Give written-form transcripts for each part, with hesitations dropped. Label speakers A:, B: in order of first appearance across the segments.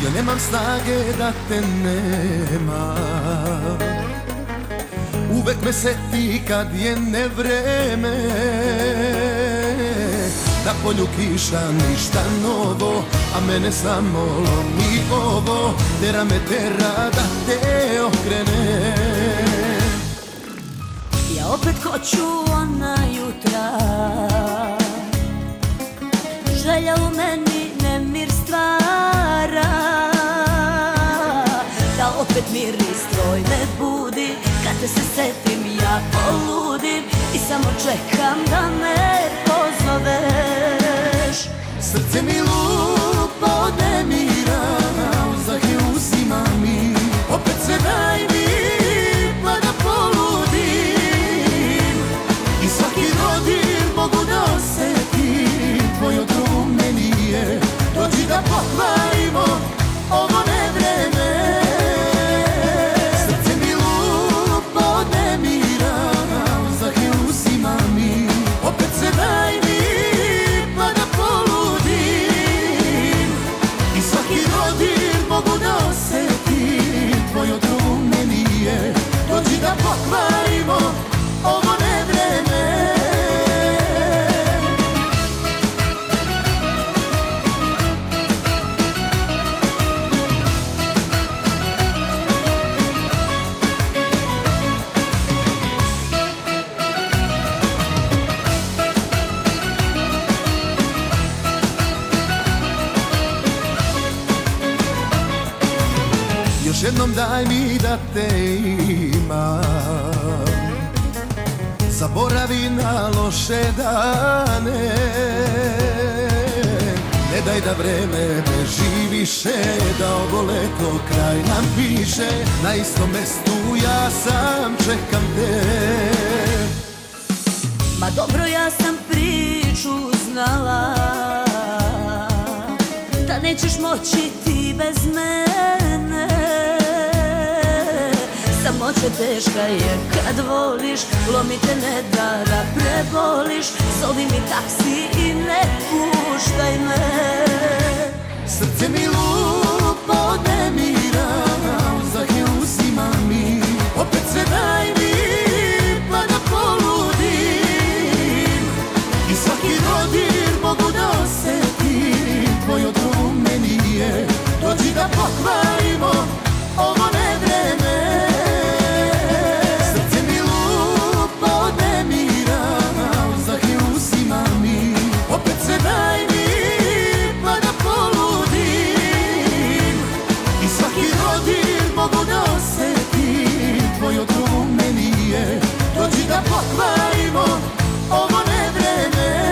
A: Ja nemam snage da te nema. Uvek me seti kad je nevreme, na polju kiša ništa novo, a mene samo lomi ovo. Tera me tera da te okrenem.
B: Ja opet hoću ona jutra, želja u meni nemir stvara, da opet miris tvoj me budi. Kad te se setim ja poludim i samo čekam da me pozoveš.
A: Srce mi lupa od nemira, uzdah je uzima mi. Opet se daj mi pa da poludim, i svaki dodir mogu da osetim. Tvoj otrov u meni je, dođi da pokvarimo ovo nevreme. Srce mi lupa od nemira, uzdah je uzima mi. Opet se daj mi pa da poludim, i svaki dodir mogu da osetim. Tvoj otrov u meni je, dođi da pokvarimo ovo nevreme. Još jednom daj mi da te imam, zaboravi na loše dane. Ne daj da vreme beži više, da ovo leto kraj nam piše. Na istom mestu ja sam čekam te.
B: Ma dobro, ja sam priču znala, da nećeš moći ti bez mene. Samoća teška je kad voliš, lomi te ne da preboliš. Zovi mi taksi i ne puštaj me.
A: Srce mi lupa od nemira, uzdah je uzima mi. Opet se daj mi pa da poludim, i svaki dodir mogu da osetim. Tvoj otrov u meni je, dođi da pokvarimo ovo nevreme. Srce mi lupa od nemira, uzdah je uzima mi. Opet se daj mi pa da poludim, i svaki dodir mogu da osetim. Tvoj otrov u meni je, dođi da pokvarimo ovo nevreme.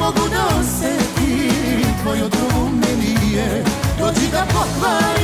A: Mogu da osetim, tvoj otrov u meni je, dođi da pokvarim.